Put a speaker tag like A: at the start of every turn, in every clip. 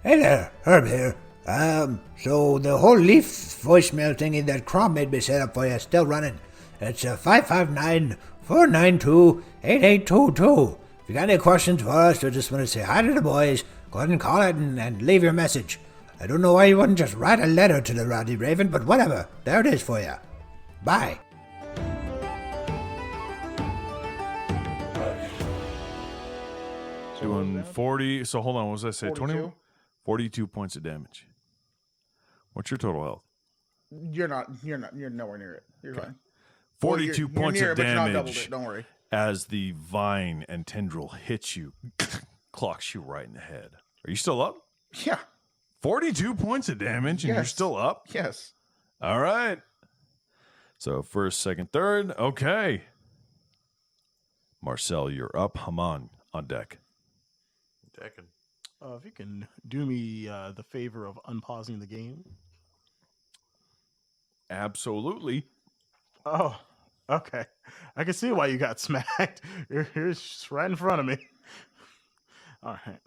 A: Hey there, Herb here. So the whole leaf voicemail thingy that Crom made me set up for you is still running. It's 559-492-8822. If you got any questions for us or just want to say hi to the boys, go ahead and call it and leave your message. I don't know why you wouldn't just write a letter to the Rowdy Raven, but whatever. There it is for you. Bye.
B: Doing 40. So hold on. What was I say?
C: 42?
B: 42 points of damage. What's your total health?
C: You're nowhere near it. You're fine.
B: 42 points
C: you're near
B: of
C: it, but you're not doubled
B: damage
C: it. Don't worry.
B: as the vine and tendril hits you, clocks you right in the head. Are you still up?
C: Yeah.
B: 42 points of damage and you're
C: Yes.
B: still up?
C: Yes.
B: All right. So first, second, third. Okay. Marcel, you're up. Hamon on deck.
D: Decking.
E: If you can do me the favor of unpausing the game.
B: Absolutely.
E: Oh, okay. I can see why you got smacked. You're just right in front of me. All right.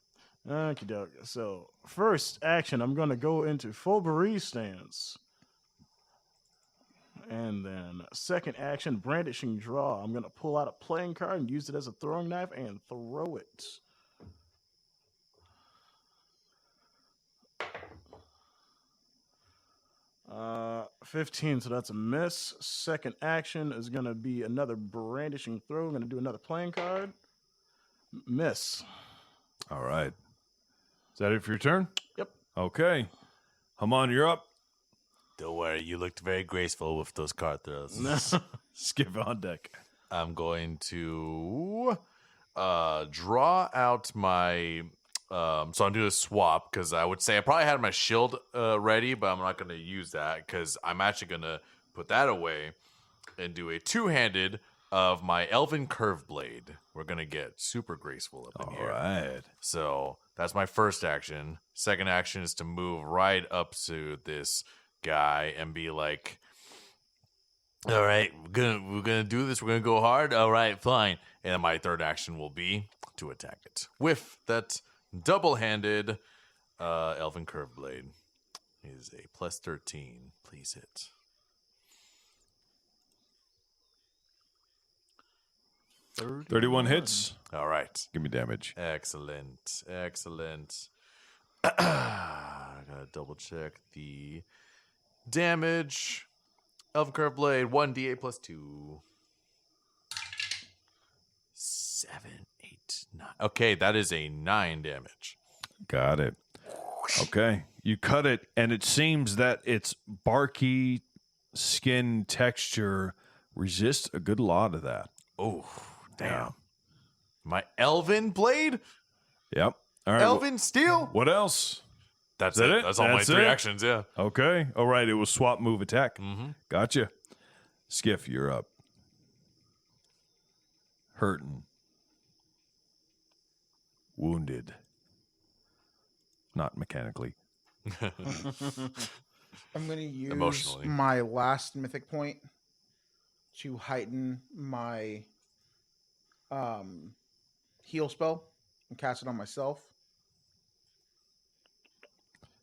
E: Okie doke. So, first action, I'm going to go into full breeze stance. And then, second action, brandishing draw. I'm going to pull out a playing card and use it as a throwing knife and throw it. Uh, 15, so that's a miss. Second action is going to be another brandishing throw. I'm going to do another playing card. Miss.
B: All right. Is that it for your turn?
E: Yep.
B: Okay. Hamon, you're up.
D: Don't worry, you looked very graceful with those card throws.
B: Skip on deck.
D: I'm going to draw out my. So I'm doing a swap because I would say I probably had my shield ready, but I'm not going to use that because I'm actually going to put that away and do a two-handed of my Elven Curve Blade. We're going to get super graceful up in here.
B: All right.
D: So that's my first action. Second action is to move right up to this guy and be like, all right, we're gonna do this. We're gonna go hard. All right, fine. And then my third action will be to attack it with that double-handed Elven Curve Blade. Is a plus 13. Please hit.
E: Third.
B: 31 hits.
D: All right.
B: Give me damage.
D: Excellent. I gotta double check the damage. Elven Curve Blade, 1d8 plus 2. 7, 8, 9. Okay, that is a 9 damage.
B: Got it. Okay. You cut it, and it seems that its barky skin texture resists a good lot of that.
D: Oh, damn.
B: Yeah.
D: My Elven Blade?
B: Yep. All right.
D: Elven Steel?
B: What else?
D: That's
B: Is that
D: it.
B: it?
D: That's all my
B: That's
D: 3
B: it?
D: actions, yeah.
B: Okay. All right. It was swap, move, attack.
D: Mm-hmm.
B: Gotcha. Skiff, you're up. Hurting. Wounded. Not mechanically.
C: I'm going to use
D: Emotionally.
C: my last mythic point to heighten my heal spell and cast it on myself.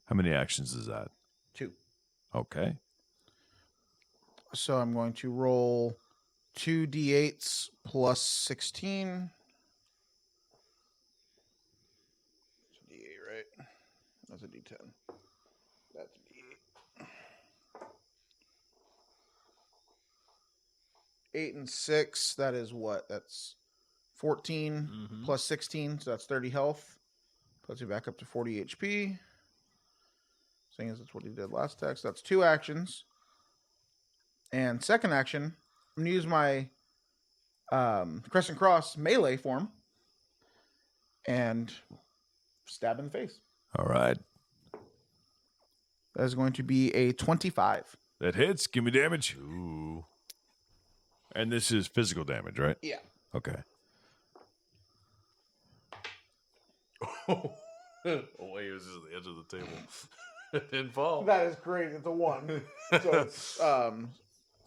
B: How many actions is that?
C: 2.
B: Okay.
C: So I'm going to roll 2d8s plus 16. That's a d8, right? That's a d10. That's a d8. 8 and 6, that is what? That's 14 plus 16, so that's 30 health. Puts you back up to 40 HP. Seeing as that's what he did last text. That's 2 actions. And second action, I'm going to use my Crescent Cross melee form and stab in the face.
B: All right.
C: That is going to be a 25.
B: That hits. Give me damage.
D: Ooh.
B: And this is physical damage, right?
C: Yeah.
B: Okay.
D: Oh, wait, it was just at the edge of the table. It didn't fall.
C: That is great. It's a 1. So it's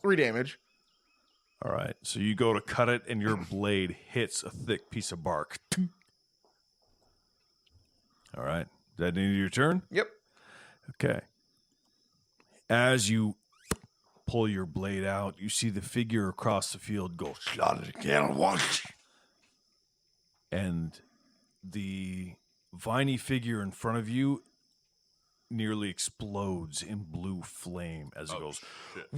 C: 3 damage.
B: All right. So you go to cut it, and your blade hits a thick piece of bark. All right. that the end of your turn?
C: Yep.
B: Okay. As you pull your blade out, you see the figure across the field go, "Shot it again, watch." And the viney figure in front of you nearly explodes in blue flame as it goes.
D: Shit.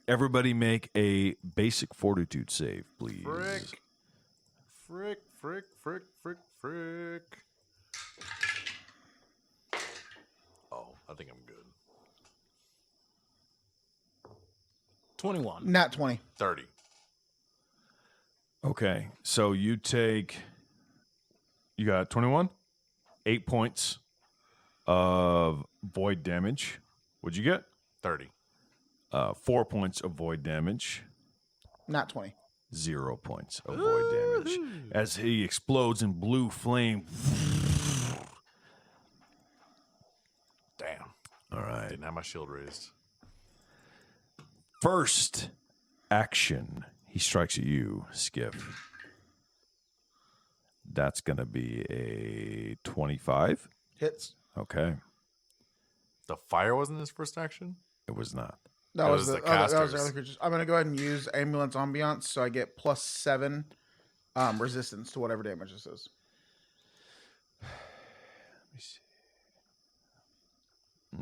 B: Everybody make a basic fortitude save, please.
D: Frick. Oh, I think I'm good.
E: 21.
C: Nat 20.
D: 30.
B: Okay, so you got 21, 8 points of void damage. What'd you get?
D: 30.
B: 4 points of void damage.
C: Nat 20.
B: 0 points of void damage. As he explodes in blue flame.
D: Damn.
B: All right.
D: Didn't have my shield raised.
B: First action. He strikes at you, Skiff. That's going to be a 25.
C: Hits.
B: Okay.
D: The fire wasn't his first action?
B: It was not.
C: That was the
D: casters.
C: other creatures. I'm going to go ahead and use Ambulance Ambiance so I get +7 resistance to whatever damage this is.
B: Let me see.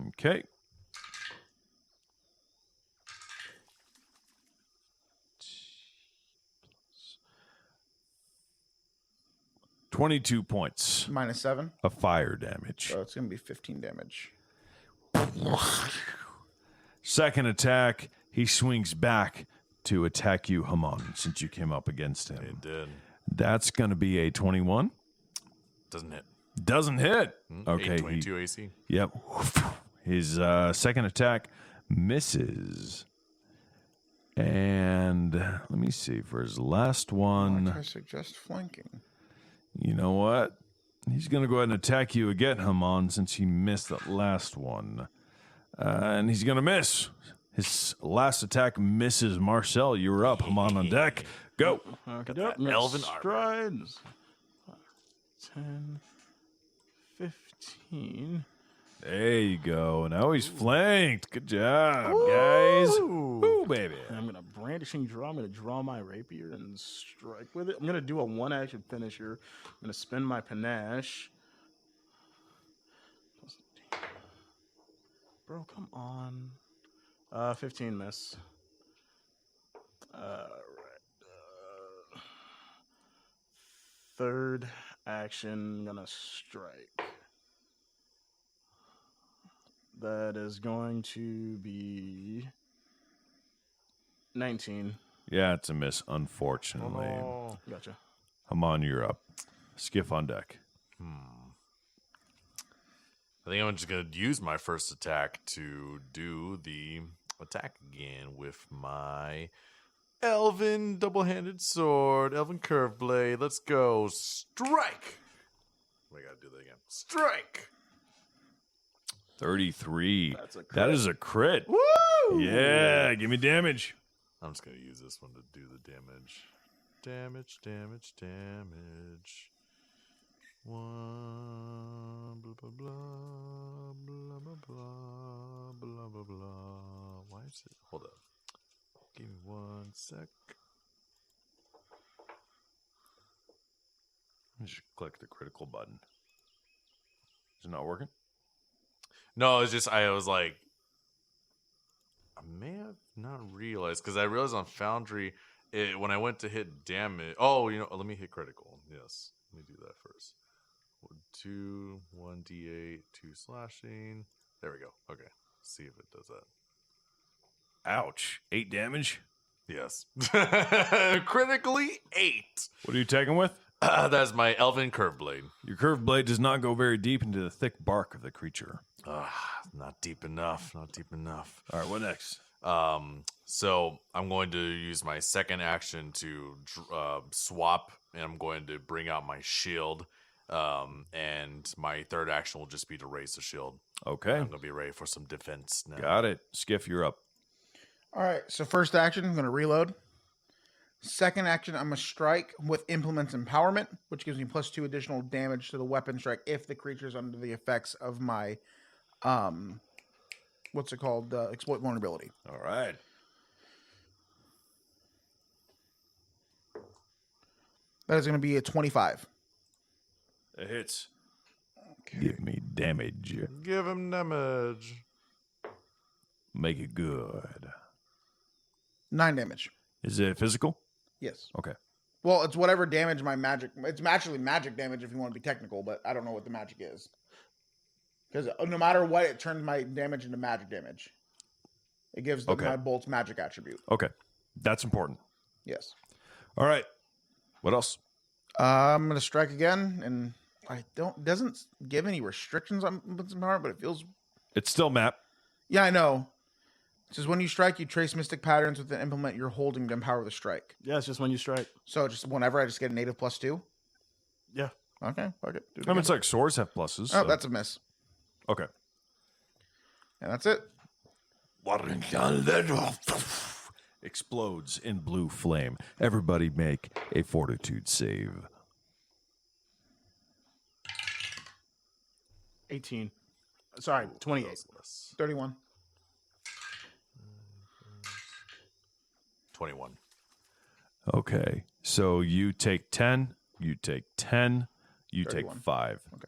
B: Okay. $22 points
C: -7.
B: of fire damage.
C: So it's going to be 15 damage.
B: Second attack, he swings back to attack you, Hamon, since you came up against him.
D: It did.
B: That's going to be a 21.
D: Doesn't hit.
B: Doesn't hit. Okay.
D: 822 AC.
B: Yep. His second attack misses. And let me see. For his last one,
C: I suggest flanking.
B: you know what? He's going to go ahead and attack you again, Hamon, since he missed that last one. And he's going to miss. His last attack misses Marcel. You're up. Hamon on deck. Go.
E: Got
D: that elven armor.
E: strides. 10, 15.
B: There you go. Now he's flanked. Good job, guys. Ooh, baby.
E: And I'm going to brandishing draw. I'm going to draw my rapier and strike with it. I'm going to do a one-action finisher. I'm going to spend my panache. Bro, come on. 15 miss. Right. Third action, I'm going to strike. That is going to be 19.
B: Yeah, it's a miss, unfortunately.
D: Oh.
E: Gotcha.
B: Hamon, you're up. Skiff on deck.
D: I think I'm just going to use my first attack to do the attack again with my elven double-handed sword, elven curve blade. Let's go. Strike. I got to do that again. Strike.
B: 33.
E: That's a crit.
B: That is a crit.
E: Woo!
B: Yeah, give me damage.
D: I'm just going to use this one to do the damage. Damage. 1, blah, blah, blah, blah, blah, blah, blah, blah, blah. Why is it? Hold up. Give me 1 sec.
B: You should click the critical button. Is it not working?
D: No, it's just, I was like, I may have not realized, because I realized on Foundry, when I went to hit damage, let me hit critical. Yes, let me do that first. 2, 1d8, 2 slashing. There we go. Okay, see if it does that.
B: Ouch. 8 damage?
D: Yes. Critically 8.
B: What are you taking with?
D: That's my Elven Curve Blade.
B: Your curved blade does not go very deep into the thick bark of the creature.
D: Not deep enough. Not deep enough.
B: All right, what next?
D: So I'm going to use my second action to swap, and I'm going to bring out my shield. And my third action will just be to raise the shield.
B: Okay.
D: I'm going to be ready for some defense now.
B: Got it. Skiff, you're up.
C: All right. So first action, I'm going to reload. Second action, I'm going to strike with Implement's Empowerment, which gives me +2 additional damage to the weapon strike if the creature's under the effects of my, what's it called? Exploit Vulnerability.
B: All right.
C: That is going to be a 25.
B: It hits. Give me damage.
D: Give him damage.
B: Make it good.
C: 9 damage.
B: Is it physical?
C: Yes.
B: Okay.
C: Well, it's whatever damage my magic. It's actually magic damage if you want to be technical, but I don't know what the magic is. Because no matter what, it turns my damage into magic damage. It gives my bolt's magic attribute.
B: Okay. That's important.
C: Yes.
B: All right. What else?
C: I'm gonna strike again, and doesn't give any restrictions on Implement's Empowerment, but it feels.
B: It's still map.
C: Yeah, I know. It says when you strike, you trace mystic patterns with the implement you're holding to empower the strike.
E: Yeah, it's just when you strike.
C: So just whenever I just get a native +2.
E: Yeah.
C: Okay, fuck it.
B: I mean, it's like swords have pluses.
C: Oh,
B: so-
C: that's a miss.
B: okay.
C: And that's it.
B: Explodes in blue flame. Everybody make a fortitude save.
E: 18. Sorry, 28.
C: 31.
D: 21.
B: Okay. So you take 10, you take 10, you
C: 31.
B: take 5.
C: Okay.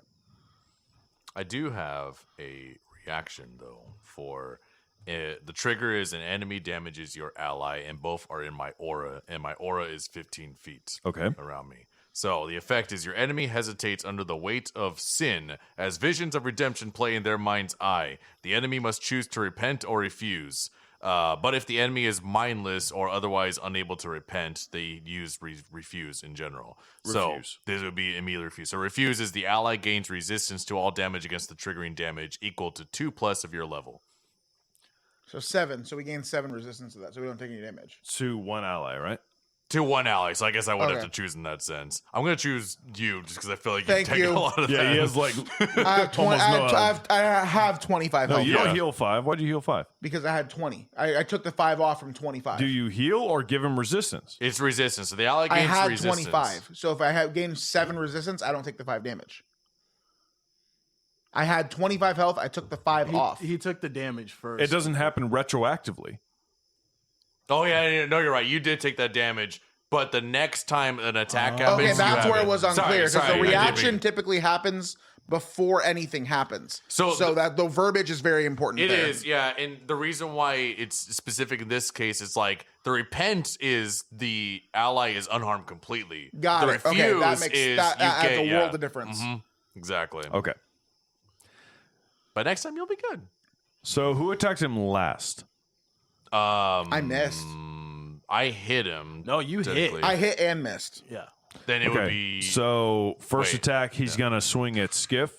D: I do have a reaction though for the trigger is an enemy damages your ally, and both are in my aura, and my aura is 15 feet
B: Okay.
D: around me. So the effect is your enemy hesitates under the weight of sin as visions of redemption play in their mind's eye. The enemy must choose to repent or refuse. But if the enemy is mindless or otherwise unable to repent, they use refuse in general.
B: Refuse.
D: So this would be immediately refuse. So refuse is the ally gains resistance to all damage against the triggering damage equal to 2+ of your level.
C: So 7. So we gain 7 resistance to that, so we don't take any damage.
B: To one ally, right?
D: To one ally, so I guess I would have
C: Okay.
D: to choose in that sense. I'm going to choose you just because I feel like
C: Thank
D: you take
C: you.
D: a lot of
B: Yeah,
D: that.
B: he has like
C: I have, 20,
B: almost no health.
C: I have 25
B: No,
C: health
B: you
D: Yeah.
B: don't heal 5. Why'd you heal 5?
C: because I had 20. I took the 5 off from 25.
B: Do you heal or give him resistance?
D: It's resistance. So the ally
C: I
D: gains
C: had
D: resistance.
C: 25. So if I have gained 7 resistance, I don't take the 5 damage. I had 25 health. I took the 5 off.
E: He took the damage first.
B: It doesn't happen retroactively.
D: Oh, yeah, no, you're right. You did take that damage. But the next time an attack happens,
C: Okay,
D: you
C: that's
D: have
C: where it was unclear because
D: Sorry,
C: the
D: I didn't
C: reaction
D: mean-
C: typically happens before anything happens.
D: So
C: that the verbiage is very important.
D: It
C: there.
D: is, yeah. And the reason why it's specific in this case is like the repent is the ally is unharmed completely.
C: Got
D: the
C: it. Okay, that
D: refuse
C: makes
D: is
C: that
D: you
C: adds
D: get,
C: a world of difference.
D: Mhm, exactly.
B: Okay.
D: But next time you'll be good.
B: So who attacked him last?
C: I missed.
D: I hit him.
E: No, you hit.
D: technically.
C: I hit and missed.
E: Yeah.
D: Then it would be
B: So first
D: Wait.
B: attack, he's gonna swing at Skiff.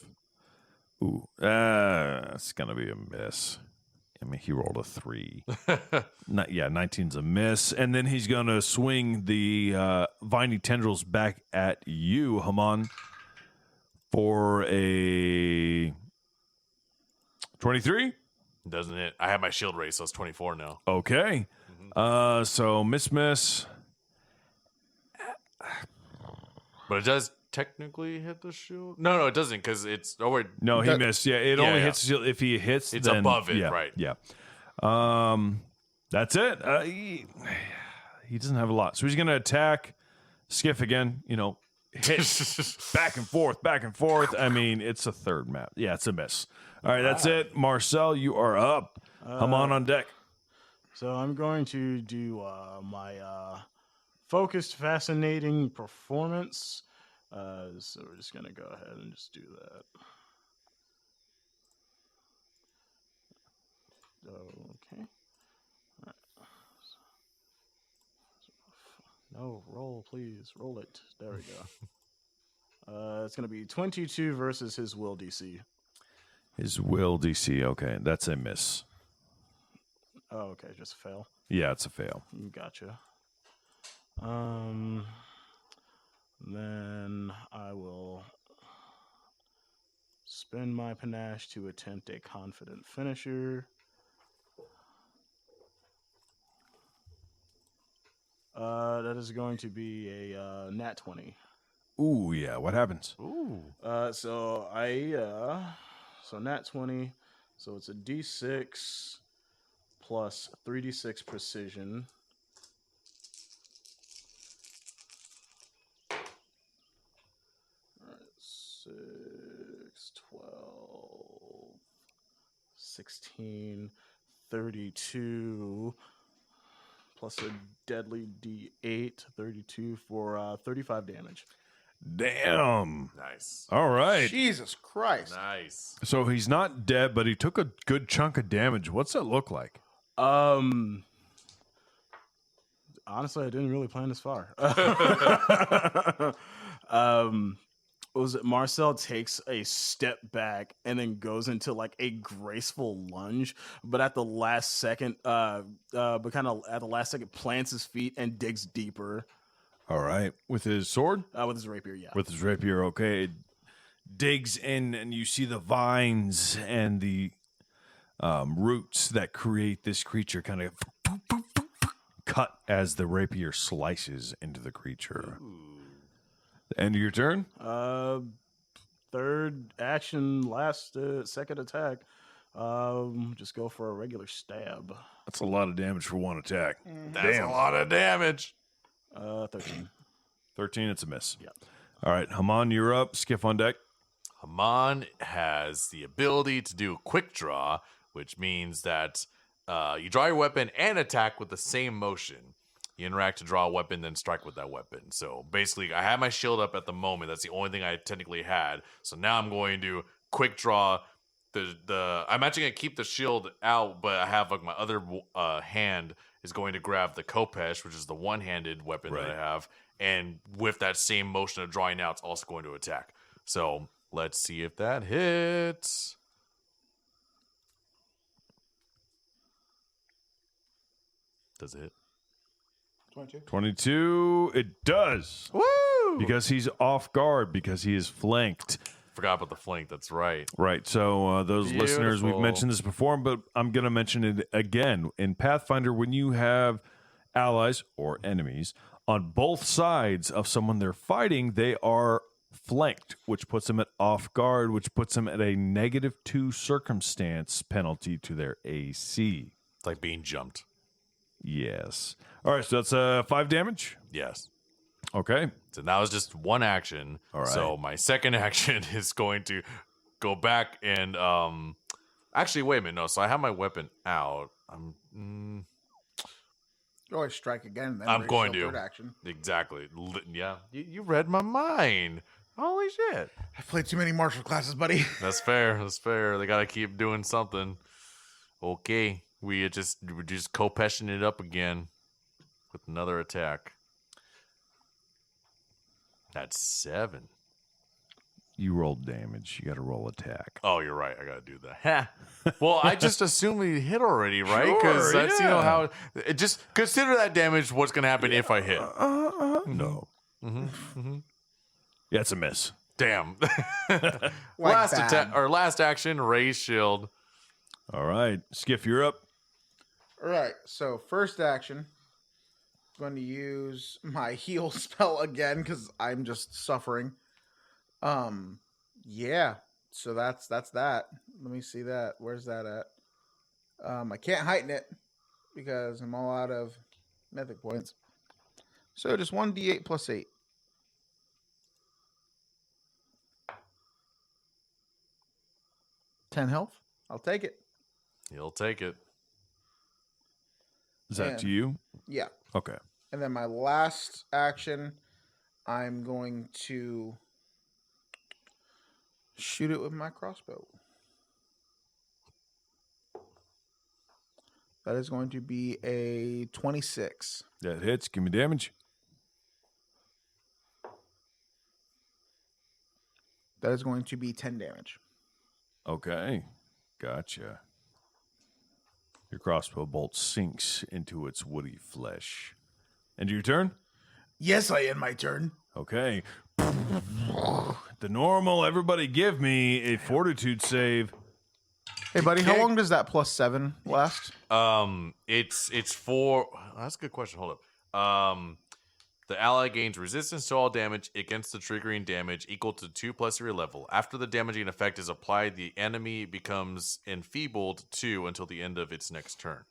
B: Ooh, it's gonna be a miss. I mean, he rolled a 3. 19's a miss, and then he's gonna swing the viney tendrils back at you, Hamon, for a 23.
D: doesn't it? I have my shield raise, so it's 24 now.
B: Okay. So miss.
D: But it does technically hit the shield. No, it doesn't because it's wait.
B: No, he
C: That-
B: missed. Yeah, it
D: Yeah,
B: only
D: yeah.
B: hits the shield if he hits.
D: It's
B: then,
D: above it,
B: yeah,
D: right.
B: Yeah. That's it. He doesn't have a lot, so he's gonna attack Skiff again. You know, hit back and forth. I mean, it's a third map. Yeah, it's a miss. All right, that's it. Marcel, you are up. Hamon on deck.
E: So I'm going to do my focused, fascinating performance. So we're just going to go ahead and just do that. Okay. All right. No, roll, please. Roll it. There we go. It's going to be 22 versus his will DC.
B: His will DC. Okay, that's a miss.
E: Oh, okay. Just fail.
B: Yeah, it's a fail.
E: Gotcha. Then I will spend my panache to attempt a confident finisher. That is going to be a nat 20.
B: Ooh, yeah. What happens?
D: Ooh.
E: So nat 20. So it's a d6 plus 3d6 precision. All right, 6, 12, 16, 32, plus a deadly d8, 32 for 35 damage.
B: Damn.
D: Nice.
B: All right.
C: Jesus Christ.
D: Nice.
B: So he's not dead, but he took a good chunk of damage. What's that look like?
E: Honestly, I didn't really plan this far. Was it Marcel takes a step back and then goes into like a graceful lunge, but at the last second, but kind of at the last second plants his feet and digs deeper.
B: All right. With his sword?
E: With his rapier, yeah.
B: With his rapier, okay. It digs in, and you see the vines and the roots that create this creature kind of cut as the rapier slices into the creature. End of your turn?
E: Third action, second attack. Just go for a regular stab.
B: That's a lot of damage for one attack.
D: That's a lot of damage.
E: 13.
B: 13, it's a miss.
E: Yeah.
B: All right, Hamon, you're up. Skiff on deck.
D: Hamon has the ability to do quick draw, which means that you draw your weapon and attack with the same motion. You interact to draw a weapon, then strike with that weapon. So basically, I have my shield up at the moment. That's the only thing I technically had. So now I'm going to quick draw. I'm actually going to keep the shield out, but I have like my other hand is going to grab the Kopesh, which is the one-handed weapon that I have. And with that same motion of drawing out, it's also going to attack. So let's see if that hits. Does it hit?
B: 22, it does.
D: Woo!
B: Because he's off guard, because he is flanked.
D: Forgot about the flank. That's right.
B: Right. So those listeners, we've
D: Beautiful.
B: mentioned this before, but I'm going to mention it again. In Pathfinder, when you have allies or enemies on both sides of someone they're fighting, they are flanked, which puts them at off guard, which puts them at a -2 circumstance penalty to their AC.
D: It's like being jumped.
B: Yes. All right. So that's 5 damage.
D: Yes.
B: Okay.
D: So that was just one action.
B: All right.
D: So my second action is going to go back and actually wait a minute. No, so I have my weapon out.
C: You always strike again. Then
D: I'm
C: raise
D: going
C: your
D: to.
C: third action.
D: Exactly. Yeah. You read my mind. Holy shit.
C: I've played too many martial classes, buddy.
D: That's fair. That's fair. They gotta keep doing something. Okay. We're just Kopeshing it up again with another attack. That's 7.
B: You rolled damage. You got to roll attack.
D: Oh, you're right. I gotta do that. Well, I just assumed we hit already, right? Because
B: Sure,
D: that's how. Just consider that damage. What's gonna happen if I hit?
B: No. Yeah, it's a miss.
D: Damn.
C: Like
D: last
C: bad.
D: attack or last action, raise shield.
B: All right. Skiff, you're up.
C: All right. So first action, I'm going to use my heal spell again because I'm just suffering. Yeah. So that's that. Let me see that. Where's that at? I can't heighten it because I'm all out of mythic points. So just 1d8 plus 8. 10 health. I'll take it.
D: He'll take it.
B: Is that
C: Yeah.
B: to you?
C: Yeah.
B: Okay.
C: And then my last action, I'm going to shoot it with my crossbow. That is going to be a 26.
B: That hits. Give me damage.
C: That is going to be 10 damage.
B: Okay. Gotcha. Your crossbow bolt sinks into its woody flesh. End of your turn?
C: Yes, I end my turn.
B: Okay. The normal, everybody give me a fortitude save.
C: Hey, buddy, how long does that plus 7 last?
D: It's for. That's a good question. Hold The ally gains resistance to all damage against the triggering damage equal to 2+ your level. After the damaging effect is applied, the enemy becomes enfeebled 2 until the end of its next turn.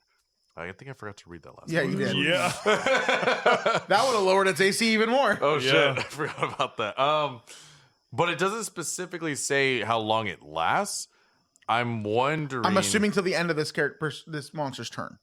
D: I think I forgot to read that last
C: Yeah,
D: one.
C: you did.
B: Yeah.
C: That would have lowered its AC even more.
D: Oh,
B: Yeah.
D: shit. I forgot about that. But it doesn't specifically say how long it lasts. I'm wondering.
C: I'm assuming till the end of this monster's turn.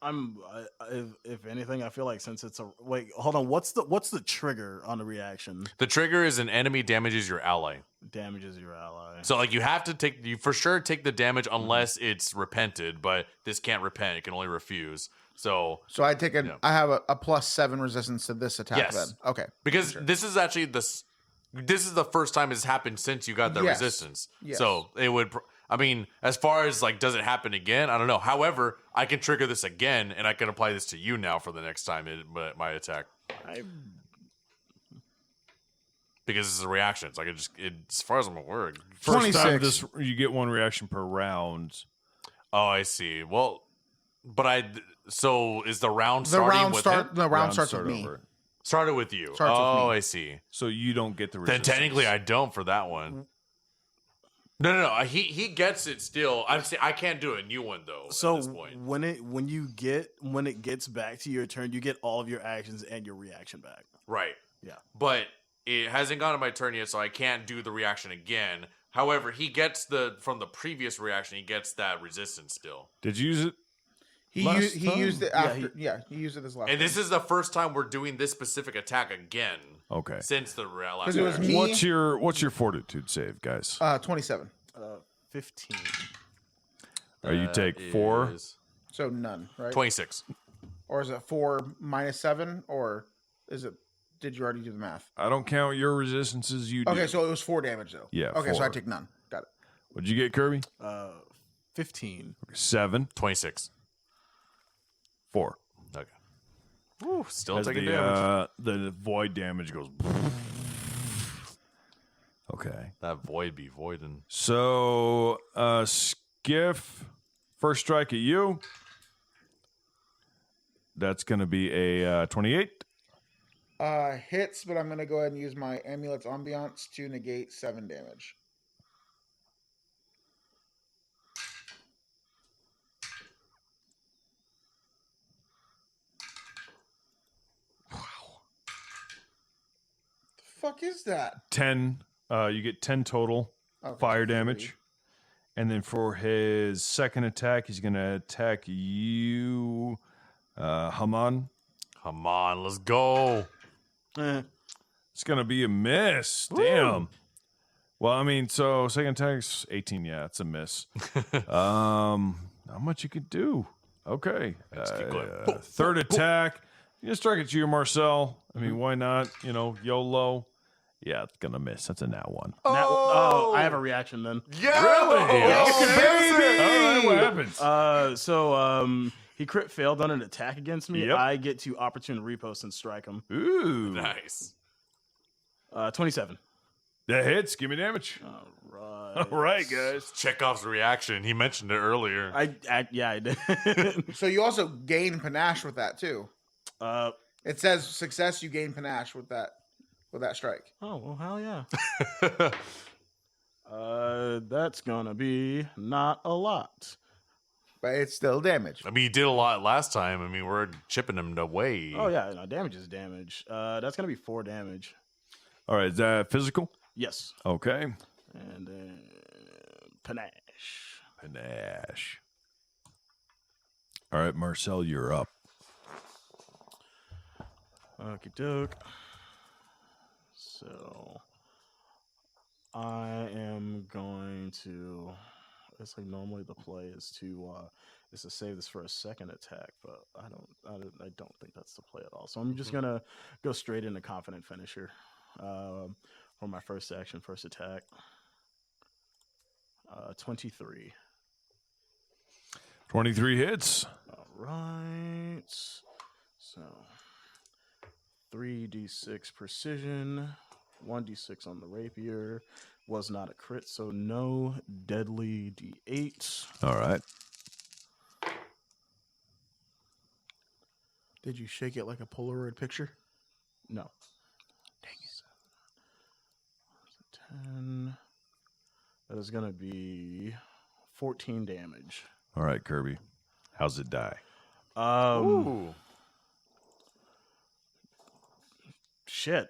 E: If anything, I feel like since it's a wait, hold on. What's the trigger on the reaction?
D: The trigger is an enemy damages your ally.
E: Damages your ally.
D: So like you have to for sure take the damage unless it's repented, but this can't repent. It can only refuse. So
C: I take
D: Yeah.
C: I have a +7 resistance to this attack.
D: Yes.
C: Then okay,
D: because this is actually this is the first time it's happened since you got the
C: Yes.
D: resistance.
C: Yes.
D: So it would. I mean, as far as like, does it happen again? I don't know. However, I can trigger this again, and I can apply this to you now for the next time my attack. Because it's a reaction. So I can as far as I'm aware.
B: First time
C: 26.
B: you get one reaction per round.
D: Oh, I see. Well, but so is the round
C: the
D: starting
C: round
D: with
C: start.
D: him?
C: The round starts
B: start
C: with me.
B: over.
D: Started with you.
C: Starts with
D: Oh,
C: me.
D: I see.
B: So you don't get the
D: Then
B: resistance.
D: technically I don't for that one. No. He gets it still. I'm saying I can't do a new one though.
E: So
D: at this point.
E: when it gets back to your turn, you get all of your actions and your reaction back.
D: Right.
E: Yeah.
D: But it hasn't gone to my turn yet, so I can't do the reaction again. However, he gets from the previous reaction, he gets that resistance still.
B: Did you use it?
C: He
B: Last
C: used it
E: Yeah,
C: after. He used it this last.
D: And this is the first time we're doing this specific attack again
B: Okay.
D: since the last
C: 'Cause it was
D: reaction.
C: me.
B: What's your fortitude save, guys?
C: 27.
E: 15.
B: You take 4.
D: Is
C: So none, right?
D: 26.
C: Or is it 4 minus 7? Or is it? Did you already do the math?
B: I don't count your resistances. You do.
C: Okay, so it was 4 damage though.
B: Yeah,
C: Okay, so
B: 4.
C: I take none. Got it.
B: What'd you get, Kirby?
E: 15.
B: 7.
D: 26.
B: 4.
D: Okay. Woo, still
B: As
D: taking
B: the,
D: damage.
B: the void damage goes. Okay.
D: That void be voiding.
B: So, Skiff, first strike at you. That's going to be a 28.
C: Hits, but I'm gonna go ahead and use my Amulet's Ambiance to negate 7 damage. The fuck is that?
B: 10. You get 10 total
C: Okay,
B: fire
C: 3.
B: damage. And then for his second attack, he's going to attack you, Hamon.
D: Come on, let's go.
B: It's going to be a miss. Damn. Well, I mean, so second attack's 18. Yeah, it's a miss. Not much you could do. Okay.
D: Just keep going.
B: Third attack. You just strike at you, Marcel. I mean, why not? YOLO. Yeah, it's going to miss. That's a nat 1.
E: I have a reaction then.
D: Yeah.
B: Really?
D: Oh, baby.
B: All right, what happens?
E: He crit failed on an attack against me.
B: Yep.
E: I get to opportune repost and strike him.
B: Ooh.
D: Nice.
E: 27.
B: That hits. Give me damage.
E: All right.
B: All right, guys.
D: Chekhov's reaction. He mentioned it earlier.
E: I did.
C: So you also gain panache with that too.
E: Oh
C: It says success. You gain panache with that strike.
E: well, hell yeah. That's gonna be not a lot.
C: But it's still damage.
D: I mean, he did a lot last time. I mean, we're chipping him away.
E: Oh yeah, no, damage is damage. That's gonna be 4 damage.
B: All right, is that physical?
E: Yes,
B: Okay.
E: and then panache.
B: Panache. All right, Marcel, you're up.
E: Okie doke. So I am going to. It's like normally the play is to save this for a second attack, but I don't think that's the play at all. So I'm just gonna go straight into confident finisher for my first action, first attack. 23.
B: 23 hits.
E: All right. So 3d6 precision, 1d6 on the rapier. Was not a crit, so no deadly d8.
B: All right.
C: Did you shake it like a Polaroid picture?
E: No.
C: Dang it.
E: 10. That is going to be 14 damage.
B: All right, Kirby. How's it die?
D: Ooh.
E: Shit.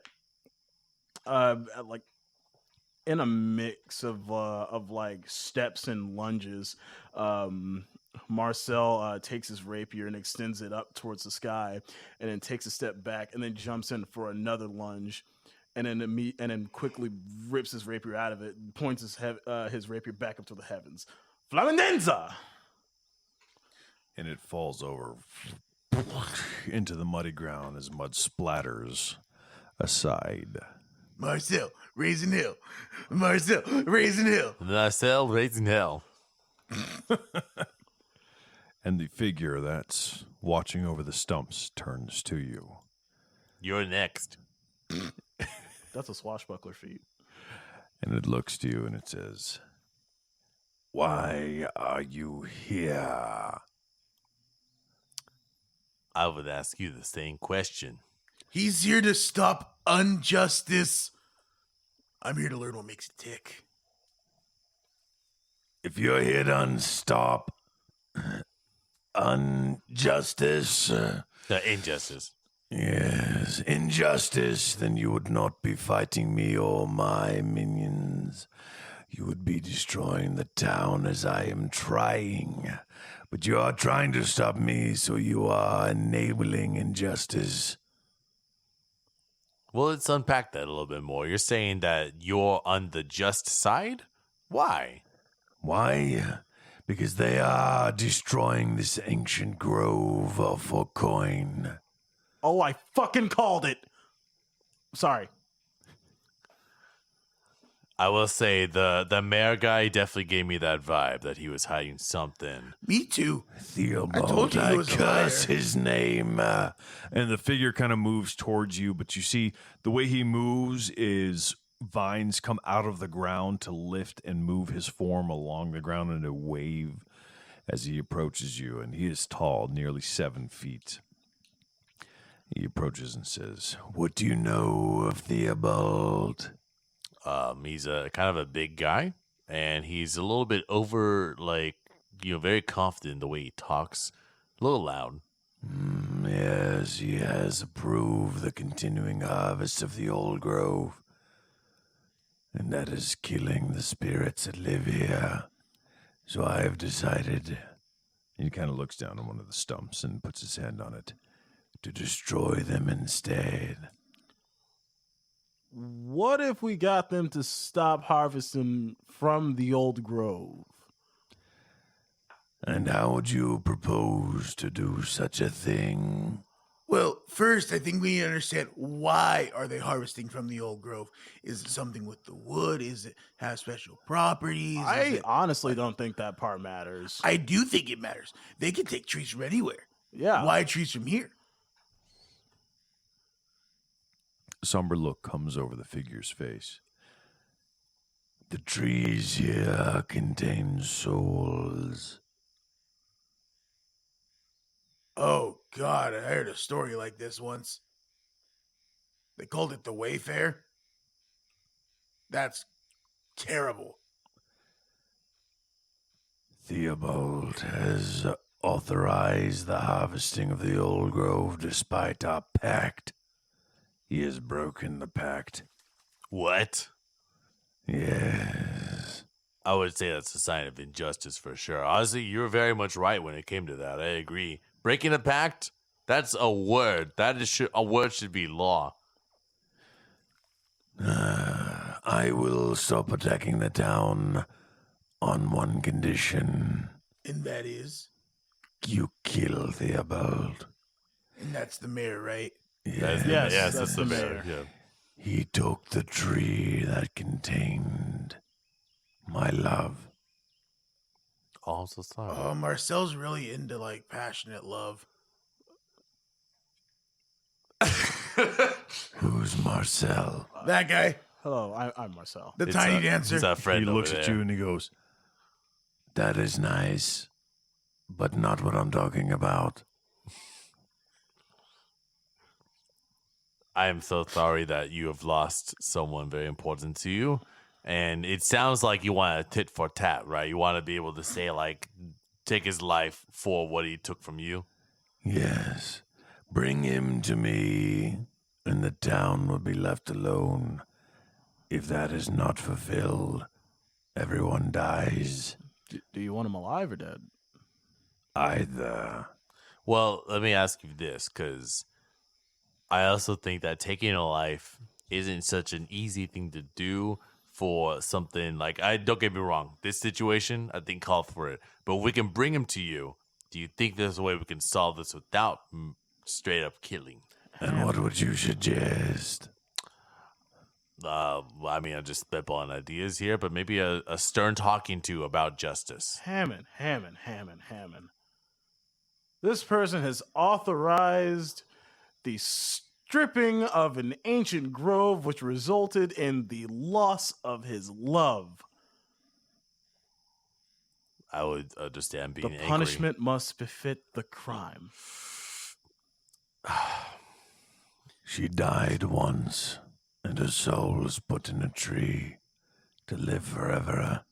E: Like in a mix of like steps and lunges, Marcel takes his rapier and extends it up towards the sky, and then takes a step back, and then jumps in for another lunge, and then quickly rips his rapier out of it, and points his rapier back up to the heavens. Flamendenza!
B: And it falls over into the muddy ground as mud splatters aside.
F: Marcel, raising hell. Marcel, raising hell.
D: Marcel raising hell.
B: And the figure that's watching over the stumps turns to you.
D: You're next.
E: That's a swashbuckler feat.
B: And it looks to you and it says, "Why are you here?"
D: I would ask you the same question.
F: He's here to stop injustice. I'm here to learn what makes it tick.
B: If you're here to unstop injustice,
D: Injustice.
B: yes, injustice, then you would not be fighting me or my minions. You would be destroying the town as I am trying. But you are trying to stop me, so you are enabling injustice.
D: Well, let's unpack that a little bit more. You're saying that you're on the just side? Why?
B: Why? Because they are destroying this ancient grove for coin.
E: Oh, I fucking called it. Sorry.
D: I will say the mayor guy definitely gave me that vibe that he was hiding something.
F: Me too.
B: Theobald,
F: I told you he was a
B: curse
F: liar.
B: his name. And the figure kind of moves towards you, but you see the way he moves is vines come out of the ground to lift and move his form along the ground in a wave as he approaches you. And he is tall, nearly 7 feet. He approaches and says, "What do you know of Theobald?"
D: He's a kind of a big guy, and he's a little bit over, like, very confident in the way he talks. A little loud.
B: Yes, he has approved the continuing harvest of the old grove. And that is killing the spirits that live here. So I have decided, he kind of looks down on one of the stumps and puts his hand on it, to destroy them instead.
E: What if we got them to stop harvesting from the old grove?
B: And how would you propose to do such a thing?
F: Well, first, I think we need to understand why are they harvesting from the old grove? Is it something with the wood? Is it have special properties?
E: I honestly don't think that part matters.
F: I do think it matters. They can take trees from anywhere.
E: Yeah.
F: Why trees from here?
B: A somber look comes over the figure's face. The trees here contain souls.
F: Oh, God, I heard a story like this once. They called it the Wayfair. That's terrible.
B: Theobald has authorized the harvesting of the old grove despite our pact. He has broken the pact.
D: What?
B: Yes.
D: I would say that's a sign of injustice for sure. Honestly, you're very much right when it came to that. I agree. Breaking a pact, that's a word. A word should be law.
B: I will stop attacking the town on one condition.
F: And that is?
B: You kill Theobald.
F: And that's the mayor, right?
B: Yes.
E: Yes,
D: that's the mayor. Yeah.
B: He took the tree that contained my love.
D: Oh, I'm so sorry.
F: Oh, Marcel's really into, like, passionate love.
B: Who's Marcel?
F: That guy,
E: Hello, I'm Marcel.
F: the tiny dancer.
D: He's a friend
B: He looks
D: over
B: at
D: there.
B: you and he goes, "That is nice, but not what I'm talking about."
D: I am so sorry that you have lost someone very important to you. And it sounds like you want a tit for tat, right? You want to be able to say, like, take his life for what he took from you.
B: Yes. Bring him to me, and the town will be left alone. If that is not fulfilled, everyone dies.
E: Do you want him alive or dead?
B: Either.
D: Well, let me ask you this, because I also think that taking a life isn't such an easy thing to do for something like, don't get me wrong, this situation, I think, called for it. But we can bring him to you. Do you think there's a way we can solve this without straight up killing?
B: And what would you suggest?
D: I mean, I'm just spitballing ideas here, but maybe a stern talking to about justice.
E: Hamon. This person has authorized the stripping of an ancient grove, which resulted in the loss of his love.
D: I would understand being
E: The
D: angry.
E: punishment must befit the crime.
B: She died once, and her soul was put in a tree to live forever.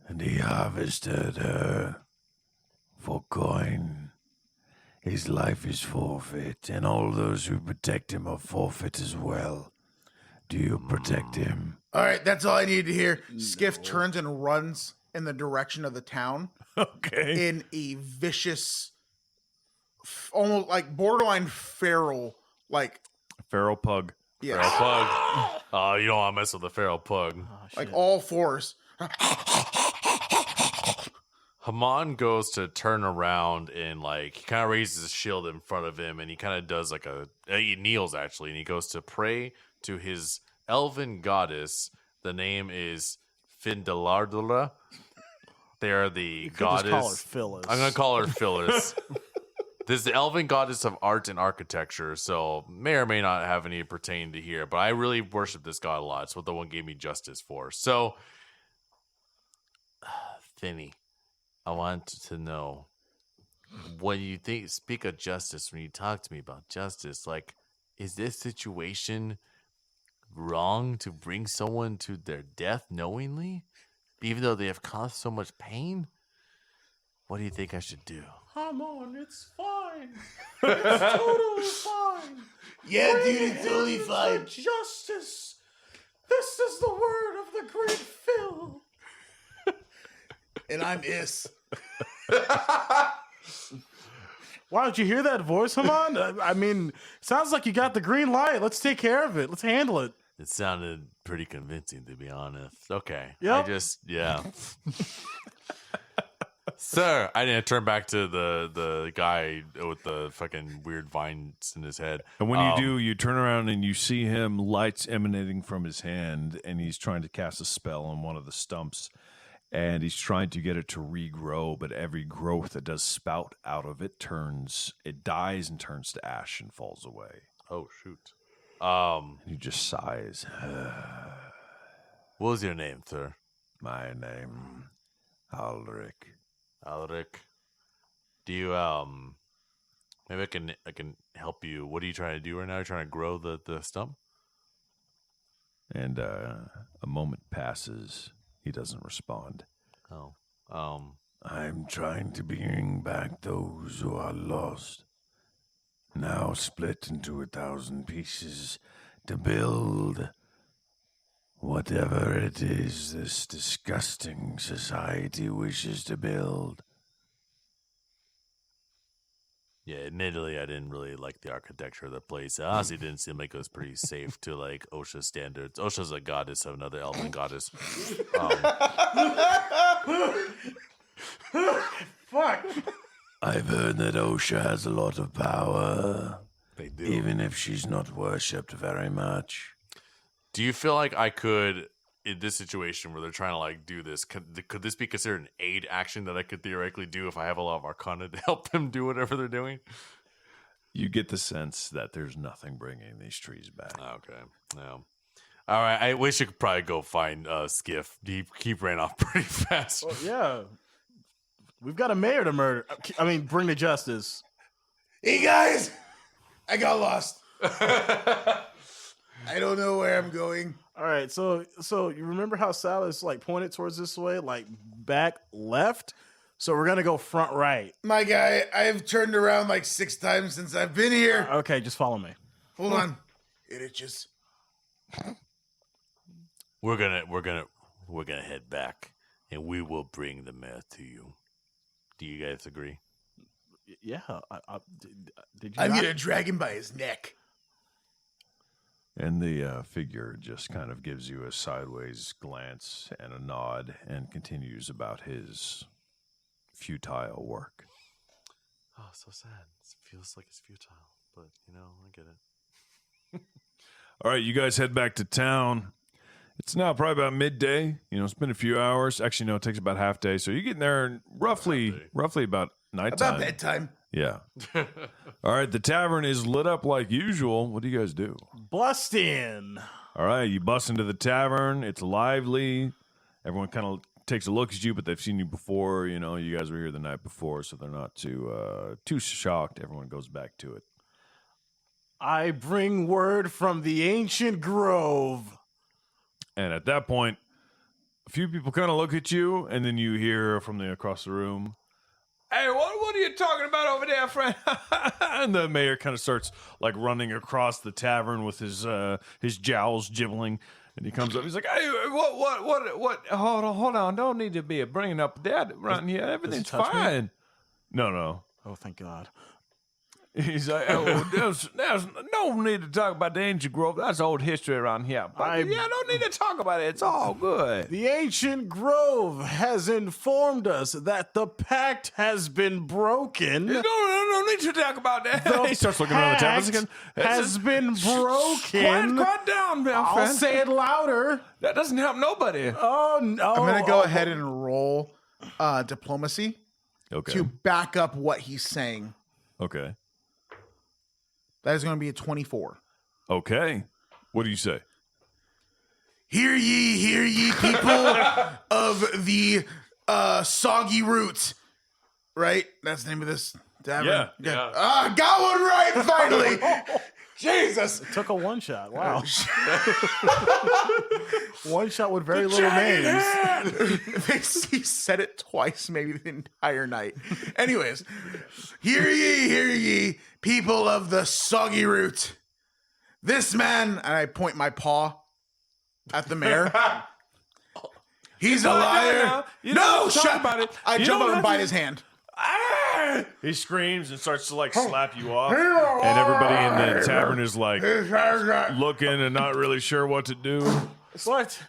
B: And he harvested her for coin. His life is forfeit, and all those who protect him are forfeit as well. Do you protect him?
C: All right, that's all I needed to hear. Skiff turns and runs in the direction of the town
B: Okay.
C: in a vicious, almost like borderline feral, like
B: Feral pug.
C: yeah,
D: Feral pug. Oh, you don't want to mess with the feral pug.
E: Oh,
C: like
E: shit.
C: all fours.
D: Hamon goes to turn around and like he kind of raises his shield in front of him and he kind of does like he kneels actually and he goes to pray to his elven goddess. The name is Findalardula. They are the
E: You could
D: goddess.
E: just call her Phyllis.
D: I'm gonna call her Phyllis. This is the elven goddess of art and architecture, so may or may not have any pertaining to here, but I really worship this god a lot. It's what the one gave me justice for. So, Finny, I want to know, when you speak of justice, when you talk to me about justice, like, is this situation wrong to bring someone to their death knowingly, even though they have caused so much pain? What do you think I should do?
E: Hamon, it's fine. It's totally fine.
F: Yeah, dude, it's totally fine.
E: Justice. This is the word of the great Phil.
F: And I'm Is.
E: Wow, did you hear that voice, Hamon? I mean, sounds like you got the green light. Let's take care of it. Let's handle it.
D: It sounded pretty convincing, to be honest. Okay.
E: Yep.
D: Yeah. Sir, I didn't turn back to the guy with the fucking weird vines in his head.
B: And when you do, you turn around and you see him, lights emanating from his hand, and he's trying to cast a spell on one of the stumps. And he's trying to get it to regrow, but every growth that does spout out of it dies and turns to ash and falls away.
D: Oh, shoot.
B: And he just sighs.
D: What was your name, sir?
B: My name, Alric.
D: Alric. Do you maybe I can help you. What are you trying to do right now? You're trying to grow the stump?
B: And a moment passes. He doesn't respond.
D: Oh.
B: I'm trying to bring back those who are lost. Now split into 1,000 pieces to build whatever it is this disgusting society wishes to build.
D: Yeah, admittedly, I didn't really like the architecture of the place. It honestly didn't seem like it was pretty safe to like OSHA standards. OSHA's a goddess of another elven goddess.
E: Fuck.
B: I've heard that OSHA has a lot of power,
D: They do.
B: even if she's not worshipped very much.
D: Do you feel like I could, in this situation where they're trying to like do this, could this be considered an aid action that I could theoretically do if I have a lot of Arcana to help them do whatever they're doing?
B: You get the sense that there's nothing bringing these trees back.
D: Okay. No. All right. I wish you could probably go find Skiff. He ran off pretty fast.
E: Well, yeah. We've got a mayor to murder. I mean, bring to justice.
F: Hey, guys. I got lost. I don't know where I'm going.
E: All right, so you remember how Silas like pointed towards this way, like back left? So we're gonna go front right.
F: My guy, I've turned around like 6 times since I've been here.
E: Okay, just follow me.
F: Hold on. It itches.
D: We're gonna head back, and we will bring the mayor to you. Do you guys agree?
E: Yeah. Did you?
F: I'm
E: not?
F: gonna drag him by his neck.
B: And the figure just kind of gives you a sideways glance and a nod and continues about his futile work.
D: Oh, so sad. It feels like it's futile, but I get it.
B: All right, you guys head back to town. It's now probably about midday. It's been a few hours. Actually, no, it takes about half day. So you're getting there roughly about nighttime.
F: About bedtime.
B: Yeah. All right, the tavern is lit up like usual. What do you guys do?
E: Bust in.
B: All right, you bust into the tavern. It's lively. Everyone kind of takes a look at you, but they've seen you before. You guys were here the night before, so they're not too shocked. Everyone goes back to it.
E: I bring word from the ancient grove.
B: And at that point, a few people kind of look at you, and then you hear from across the room, "Hey, what are you talking about over there, friend?" And the mayor kind of starts like running across the tavern with his jowls jibbling, and he comes up. He's like, "Hey, what? Hold on! Don't need to be bringing up that around here. Everything's
E: touch me?
B: fine." No.
E: Oh, thank God.
B: He's like, "Oh, there's no need to talk about the ancient grove. That's old history around here. But don't need to talk about it. It's all good."
E: The ancient grove has informed us that the pact has been broken.
B: No need to talk about that.
E: The
B: He starts looking around the taverns again.
E: has been broken.
B: Quiet down, my
E: I'll
B: friend.
E: say it louder.
B: That doesn't help nobody.
E: Oh no!
C: I'm gonna go ahead and roll diplomacy
B: Okay.
C: to back up what he's saying.
B: Okay.
C: That is going to be a 24.
B: Okay. What do you say?
F: Hear ye, people of the soggy roots. Right? That's the name of this tavern.
B: Yeah.
F: Got one right finally. Jesus.
E: Took a one shot. Wow. One shot with very little names.
C: He said it twice, maybe the entire night.
F: Anyways, hear ye, people of the soggy root. This man, and I point my paw at the mayor. He's a liar.
B: No,
F: shut
B: about it.
C: I
B: You
C: jump
B: don't
C: up and
B: have
C: bite
B: to-
C: his hand.
B: He screams and starts to like slap you off, and everybody in the tavern is like looking and not really sure what to do.
E: But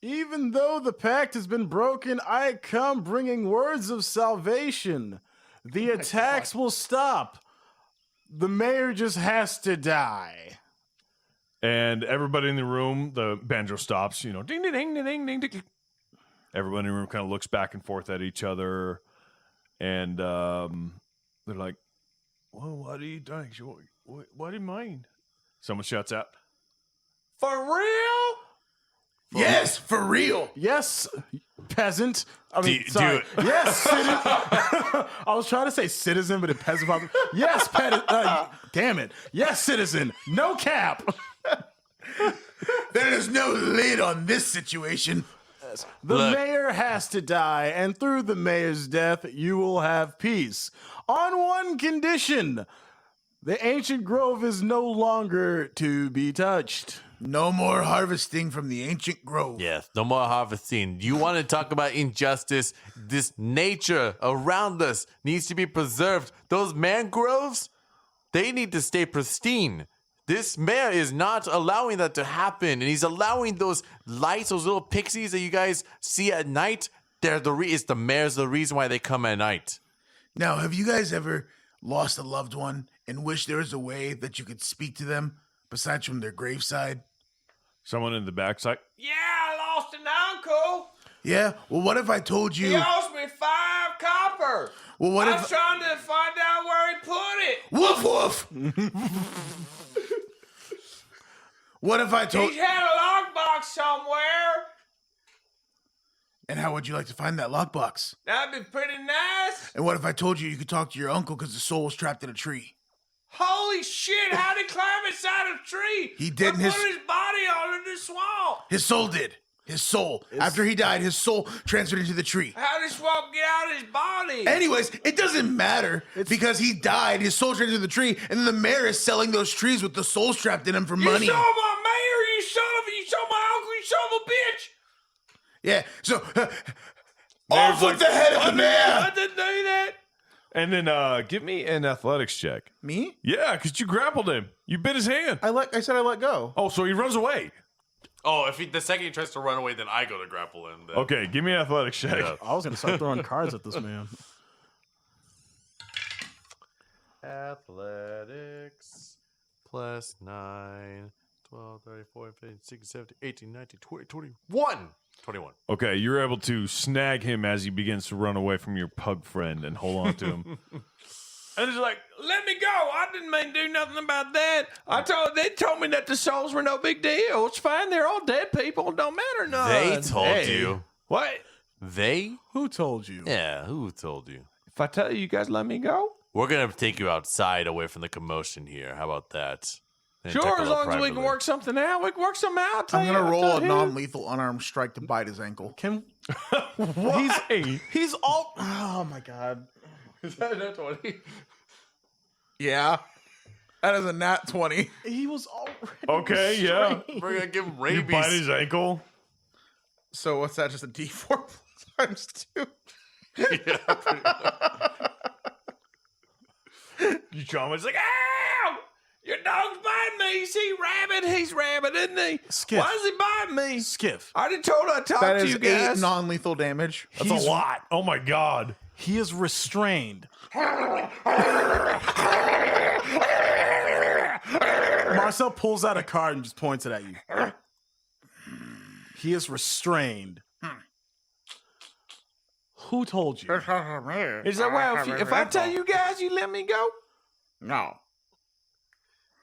E: even though the pact has been broken, I come bringing words of salvation. The attacks will stop. The mayor just has to die.
B: And everybody in the room, the banjo stops. Ding ding ding ding ding ding ding. Everybody in the room kind of looks back and forth at each other. And they're like, "Well, what do you think? What do you mean?" Someone shouts out, "For real?"
F: Yes, for real.
E: Yes, peasant. I mean,
B: Do
E: sorry.
B: it.
E: Yes, citizen. I was trying to say citizen, but it peasant. Yes, damn it. Yes, citizen. No cap.
F: There is no lid on this situation.
E: The
D: Look.
E: mayor has to die, and through the mayor's death, you will have peace. On one condition: the ancient grove is no longer to be touched.
F: No more harvesting from the ancient grove.
D: Yes, no more harvesting. You want to talk about injustice? This nature around us needs to be preserved. Those mangroves, they need to stay pristine. This mayor is not allowing that to happen, and he's allowing those lights, those little pixies that you guys see at night. It's the mayor's the reason why they come at night.
F: Now, have you guys ever lost a loved one and wish there was a way that you could speak to them besides from their graveside?
B: Someone in the back's like, "Yeah, I lost an uncle.
F: Yeah? Well, what if I told you...
B: He owes me 5 copper.
F: Well, what
B: I'm
F: if...
B: trying to find out where he put it.
F: Woof, woof! What if I told...
B: He had a lockbox somewhere.
F: And how would you like to find that lockbox?
B: That'd be pretty nice.
F: And what if I told you you could talk to your uncle because the soul was trapped in a tree?
B: Holy shit, how'd he climb inside a tree?
F: He didn't.
B: Put his body all in the swamp.
F: His soul did. His soul. After he died, his soul transferred into the tree.
B: How did swamp get out of his body?
F: Anyways, it doesn't matter because he died. His soul transferred into the tree, and then the mayor is selling those trees with the souls trapped in them for money.
B: You saw my mayor, you saw my uncle, you son of a bitch.
F: Yeah, so off with the head of the mayor.
B: I didn't do that. And then give me an athletics check.
C: Me?
B: Yeah, because you grappled him. You bit his hand.
C: I said I let go.
B: Oh, so he runs away.
D: Oh, if the second he tries to run away, then I go to grapple him. Then.
B: Okay, give me an athletics check.
D: Yeah.
E: I was gonna start throwing cards at this man.
D: Athletics plus 9, 12, 13, 14, 15, 16, 17, 18, 19, 20, 21. 21.
B: Okay, you're able to snag him as he begins to run away from your pug friend and hold on to him. And he's like, let me go. I didn't mean to do nothing about that. They told me that the souls were no big deal. It's fine. They're all dead people. It don't matter none.
D: They told
B: Hey.
D: you.
B: What?
D: They?
E: Who told you?
D: Yeah, who told you?
B: If I tell you guys let me go?
D: We're going to take you outside away from the commotion here. How about that? And
B: Sure,
D: tackle
B: as
D: it
B: long as we can
D: privately.
B: work something out. We can work something out.
C: I'm gonna roll a non-lethal unarmed strike to bite his ankle.
E: Can
B: Why?
E: he's all? Oh my god.
D: Is that a 20?
C: Yeah, that is a nat 20.
E: He was already
B: Okay, yeah.
D: We're going to give him
B: You
D: rabies.
B: bite his ankle.
C: So what's that? Just a D4 times 2.
D: Yeah, pretty much.
B: You trauma. It's like, ow! Your dog's biting me. He's rabid, isn't he?
E: Skiff.
B: Why is he biting me?
E: Skiff.
B: I already told I talked
C: That
B: to
C: is
B: you
C: 8
B: guys.
C: non-lethal damage.
B: That's a lot. Oh my god.
E: He is restrained. Marcel pulls out a card and just points it at you. He is restrained. Who told you?
B: Is that well? If I tell you guys, you let me go.
C: No.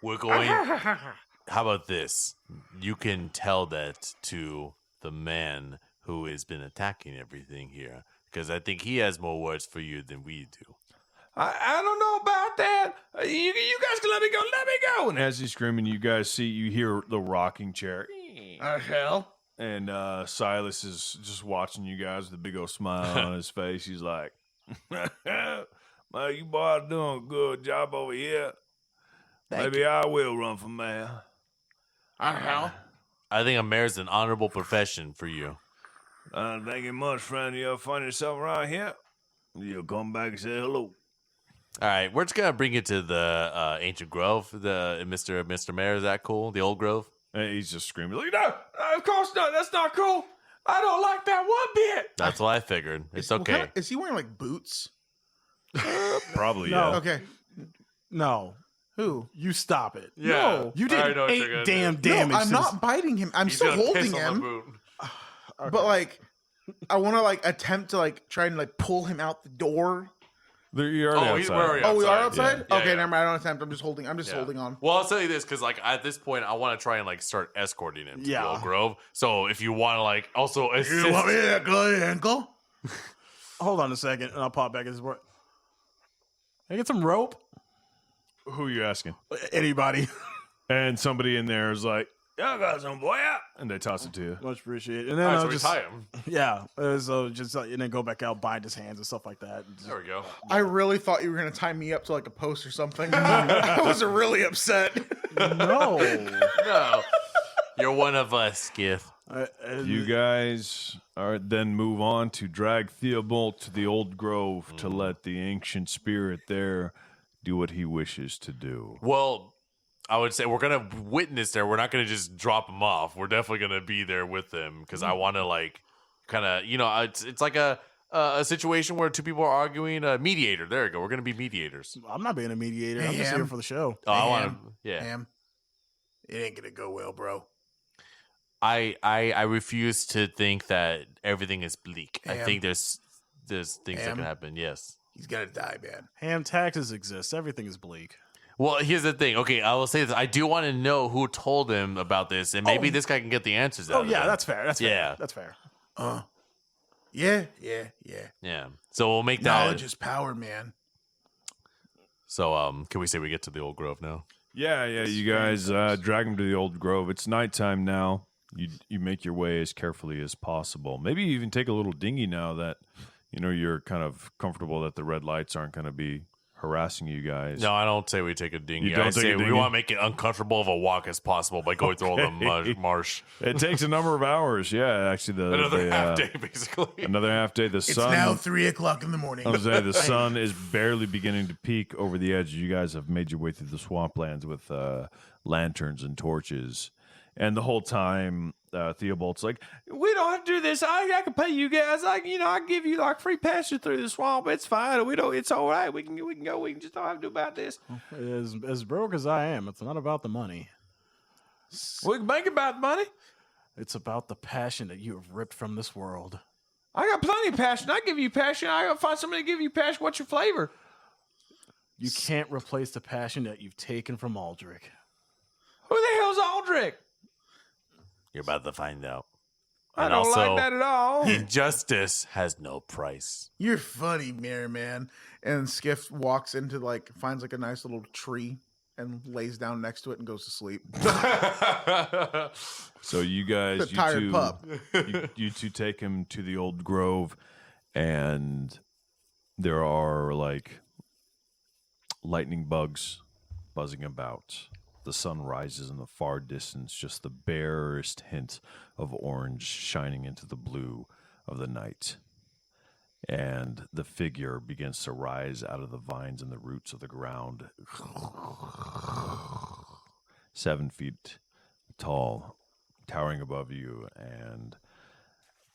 D: We're going. How about this? You can tell that to the man who has been attacking everything here, because I think he has more words for you than we do.
B: I don't know about that. You guys can let me go. Let me go. And as he's screaming, you hear the rocking chair.
C: Hell.
B: And Silas is just watching you guys with a big old smile on his face. He's like, "Man, you boys are doing a good job over here. Maybe I will run for mayor."
C: Hell.
D: I think a mayor's an honorable profession for you.
B: Thank you much, friend. You ever find yourself around here? You'll come back and say hello.
D: All right, we're just gonna bring you to the ancient grove. The Mr. Mayor, is that cool? The old grove.
B: And he's just screaming like, no, of course not. That's not cool. I don't like that one bit.
D: That's what I figured. It's okay.
C: Is he wearing like boots?
B: Probably,
E: No.
B: yeah.
C: Okay.
E: No.
C: Who?
E: You stop it.
C: No.
E: You
D: I
E: did
D: know what you're
E: 8
D: gonna
E: damn
D: do.
E: damage.
C: No, I'm
E: to
C: not biting him. I'm
D: He's
C: still
D: gonna
C: holding
D: piss on the
C: him.
D: boot.
C: But like, I want to like attempt to like try and like pull him out the door.
B: You're
D: Oh,
B: already
D: he's
B: outside.
D: already
C: Oh, we are
D: outside.
C: outside.
D: Yeah,
C: Okay,
D: yeah.
C: never mind. I don't attempt. I'm just holding. I'm just
D: Yeah.
C: holding on.
D: Well, I'll tell you this because, like, at this point, I want to try and like start escorting him to
E: Yeah.
D: the old grove. So if you want to, like, also assist,
F: You want me to go ankle?
E: Hold on a second, and I'll pop back as well. Can I get some rope?
B: Who are you asking?
E: Anybody.
B: And somebody in there is like, "I got some boy," and they toss it to you.
E: Much appreciated. And then
D: all right,
E: I'll
D: so we
E: just
D: tie him.
E: yeah. So just and then go back out, bind his hands and stuff like that. And just-
D: There we go.
C: I really thought you were gonna tie me up to like a post or something. I was really upset.
E: no.
D: No, you're one of us, Skiff.
B: You guys are then move on to drag Theobald to the old grove to let the ancient spirit there do what he wishes to do.
D: Well, I would say we're gonna witness there. We're not gonna just drop him off. We're definitely gonna be there with them because I want to like kind of it's like a situation where two people are arguing. A mediator. There you go. We're gonna be mediators.
E: I'm not being a mediator. I'm just
C: Ham.
E: here for the show.
D: Oh, I want
C: Ham.
D: to. Yeah.
C: Damn. It ain't gonna go well, bro.
D: I refuse to think that everything is bleak. I
C: Ham.
D: think there's things that
C: Ham.
D: can happen. Yes.
C: He's gonna die, man.
E: Ham taxes exist. Everything is bleak.
D: Well, here's the thing. Okay, I will say this. I do want to know who told him about this, and maybe this guy can get the answers out
E: Oh
D: of
E: yeah,
D: him.
E: that's fair. That's fair.
D: Yeah.
E: That's fair.
C: Yeah.
D: Yeah. So we'll make that.
C: Knowledge is power, man.
D: So, can we say we get to the old grove now?
B: Yeah, you guys drag him to the old grove. It's nighttime now. You make your way as carefully as possible. Maybe you even take a little dinghy now that you're kind of comfortable that the red lights aren't going to be harassing you guys.
D: No, I don't say we take a dinghy.
B: You don't
D: I
B: take
D: say
B: a
D: we
B: dinghy?
D: want to make it uncomfortable of a walk as possible by going through all the marsh.
B: It takes a number of hours. Yeah, actually,
D: Another half day, basically.
B: Another half day. The
F: It's
B: sun.
F: now 3:00 in the morning.
B: I was saying the sun is barely beginning to peak over the edge. You guys have made your way through the swamplands with lanterns and torches, and the whole time Theobald's like, "We don't have to do this. I can pay you guys. I give you like free passage through the swamp. It's fine. We don't. It's all right. We can go. We just don't have to do about this.
E: As broke as I am, it's not about the money.
B: We can make about money.
E: It's about the passion that you have ripped from this world.
B: I got plenty of passion. I give you passion. I gotta find somebody to give you passion. What's your flavor?
E: You can't replace the passion that you've taken from Aldrich.
B: Who the hell's Aldrich?
D: You're about to find out.
B: I
D: And
B: don't
D: also,
B: like that at all.
D: injustice has no price.
F: You're funny, Mirror Man. And Skiff walks into finds a nice little tree and lays down next to it and goes to sleep.
B: So you guys,
F: The tired pup.
B: you two take him to the old grove, and there are lightning bugs buzzing about. The sun rises in the far distance, just the barest hint of orange shining into the blue of the night. And the figure begins to rise out of the vines and the roots of the ground. 7 feet tall, towering above you. And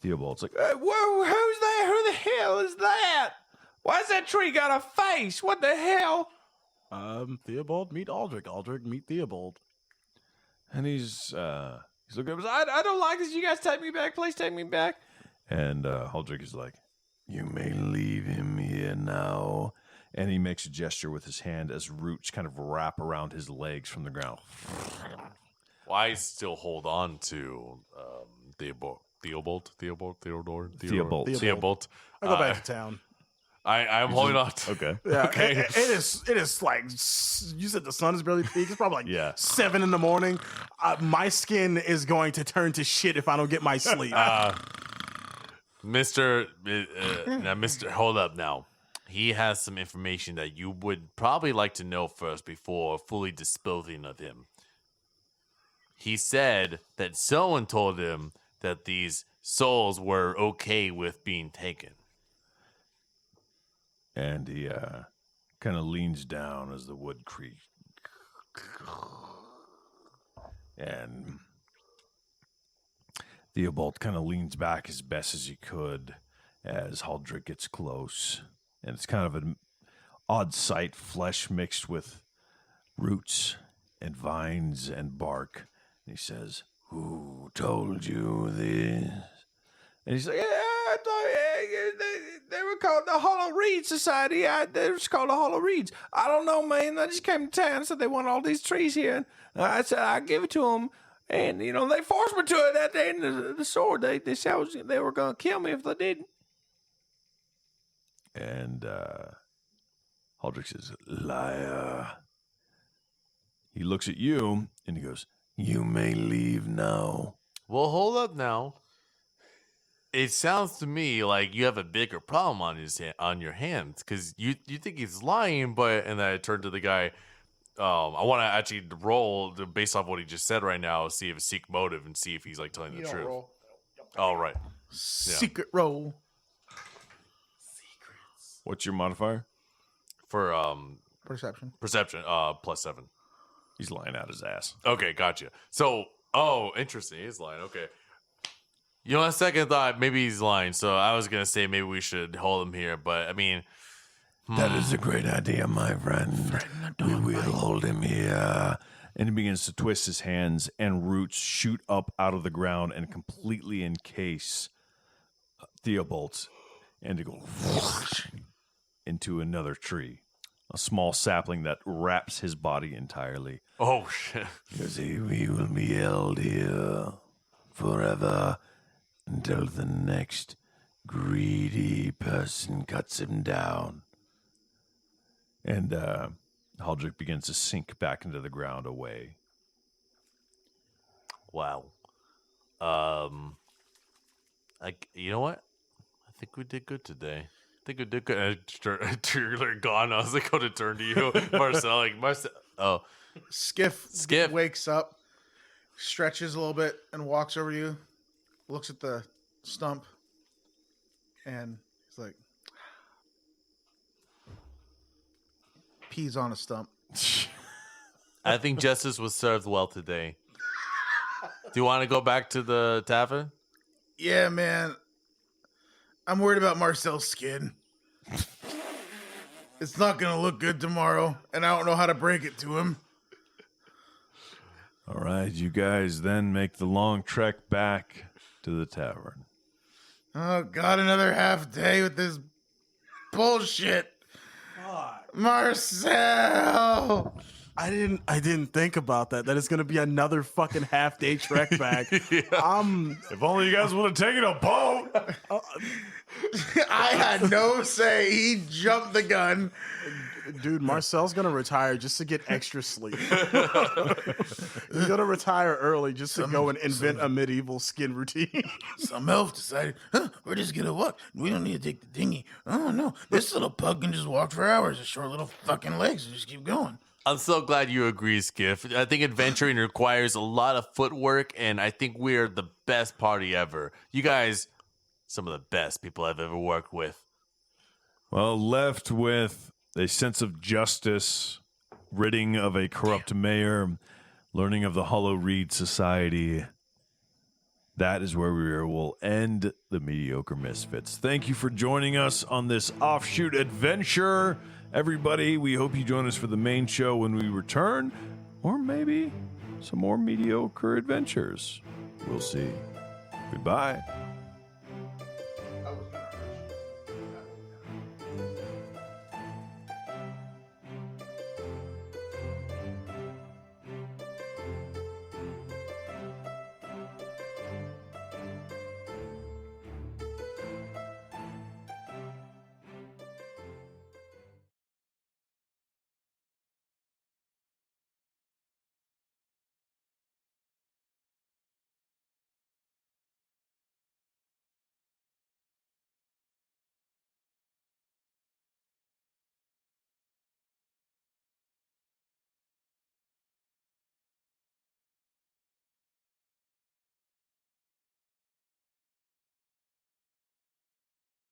B: Theobald's like, whoa, who's that? Who the hell is that? Why's that tree got a face? What the hell?
E: Theobald, meet Aldrich. Aldrich, meet Theobald.
B: And he's looking at us. I don't like this. You guys take me back. Please take me back. And Aldrich is like, you may leave him here now. And he makes a gesture with his hand as roots kind of wrap around his legs from the ground.
D: Well, I still hold on to Theobald.
E: I go back to town.
D: I'm holding on to.
B: Okay.
E: Yeah,
D: Okay.
E: It is like you said. The sun is barely peaked. It's probably
B: Yeah.
E: 7 in the morning. My skin is going to turn to shit if I don't get my sleep.
D: Mister, hold up now. He has some information that you would probably like to know first before fully disposing of him. He said that someone told him that these souls were okay with being taken.
B: And he kind of leans down as the wood creaks. And Theobald kind of leans back as best as he could as Aldrich gets close. And it's kind of an odd sight, flesh mixed with roots and vines and bark. And he says, who told you this? And he's like, I thought they were called the Hollow Reed Society. They were called the Hollow Reeds. I don't know, man. I just came to town and said they want all these trees here. And I said, I'll give it to them. And, they forced me to it at the end of the sword. They said they were going to kill me if they didn't. And Aldrich says, liar. He looks at you and he goes, you may leave now.
D: Well, hold up now. It sounds to me like you have a bigger problem on your hands because you think he's lying, and then I turn to the guy. I want to actually roll based off what he just said right now, see if it's seek motive and see if he's telling
C: You
D: the
C: don't
D: truth.
C: roll.
D: All right.
F: Secret roll.
B: What's your modifier?
D: For
C: Perception.
D: perception, +7.
B: He's lying out his ass.
D: Okay, gotcha. So, interesting. He's lying. Okay. On second thought, maybe he's lying. So I was gonna say maybe we should hold him here, but I mean,
B: That is a great idea, my friend. We will hold him here. And he begins to twist his hands, and roots shoot up out of the ground and completely encase Theobald, and to go whoosh into another tree, a small sapling that wraps his body entirely.
D: oh shit.
B: Because he will be held here forever until the next greedy person cuts him down. And Haldrick begins to sink back into the ground away.
D: Wow. You know what? I think we did good today. I think we did good. You're gone. I was like, going to turn to you, Marcel. Like Marcel. Oh,
C: Skiff
D: Skiff
C: wakes up, stretches a little bit, and walks over to you, looks at the stump, and he's like, peas on a stump.
D: I think justice was served well today. Do you want to go back to the tavern?
F: Yeah, man. I'm worried about Marcel's skin. It's not going to look good tomorrow, and I don't know how to break it to him.
B: All right, you guys then make the long trek back to the tavern.
F: Oh, God, another half day with this bullshit. Marcel!
E: I didn't think about that. That it's gonna be another fucking half day trek back.
B: If only you guys would have taken a boat.
F: I had no say. He jumped the gun.
E: Dude, Marcel's gonna retire just to get extra sleep. He's gonna retire early just to go and invent a medieval skin routine.
F: Some elf decided, we're just gonna walk. We don't need to take the dinghy. Oh, no. This little pug can just walk for hours. His short little fucking legs and just keep going.
D: I'm so glad you agree, Skiff. I think adventuring requires a lot of footwork, and I think we're the best party ever. You guys, some of the best people I've ever worked with.
B: Well, left with a sense of justice, ridding of a corrupt mayor, learning of the Hollow Reed Society. That is where we will end the Mediocre Misfits. Thank you for joining us on this offshoot adventure. Everybody, we hope you join us for the main show when we return, or maybe some more mediocre adventures. We'll see. Goodbye.